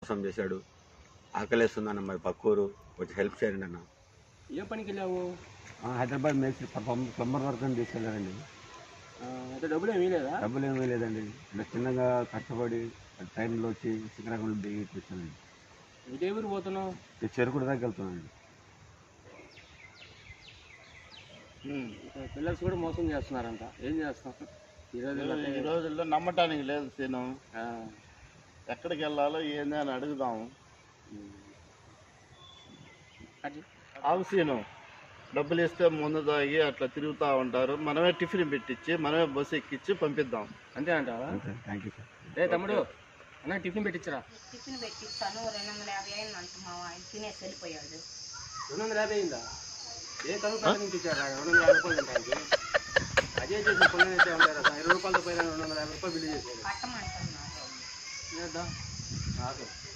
మోసం చేశాడు. ఆకలేస్తుందన్న మరి పక్కూరు కొంచెం హెల్ప్ చేయండి అన్న. ఏ పనికి వెళ్ళావు? హైదరాబాద్ మేస్త్రి ప్లంబర్ వర్క్ అని తీసుకెళ్ళారండి. అయితే డబ్బులు ఏమీ లేదా? డబ్బులు ఏమీ లేదండి. ఇలా చిన్నగా కష్టపడి ట్రైన్లో వచ్చి శ్రీకాకుళం దిగి వచ్చానండి. ఇదే ఊరు పోతున్నావు? చెరుకుడు దాకా వెళ్తున్నానండి. పిల్లర్స్ కూడా మోసం చేస్తున్నారంట. ఏం చేస్తాం ఈ రోజుల్లో నమ్మటానికి లేదు సీను. ఎక్కడికి వెళ్ళాలో ఏంది అని అడుగుదాము. ఆవు సీను, డబ్బులు ఇస్తే ముందు తాగి అట్లా తిరుగుతూ ఉంటారు. మనమే టిఫిన్ పెట్టించి మనమే బస్సు ఎక్కించి పంపిద్దాం. అంతే అంటావా? Thank you sir. ఏ తమ్ముడు, అన్న టిఫిన్ పెట్టించరా? టిఫిన్ పెట్టిస్తాను. 250 అయింది అంటున్నావా? తినేసి వెళ్ళిపోయాడు. 250 అయిందా? ఏ కనుక నుంచి ఇచ్చారా 250 రూపాయలు తింటానికి? అదే చేసి పొందని అయితే ఉంటారా? 20 రూపాయలతో పోయినా 250 రూపాయలు బిల్లు చేసేది. కట్టమంటున్నాడు. చేద్దాం.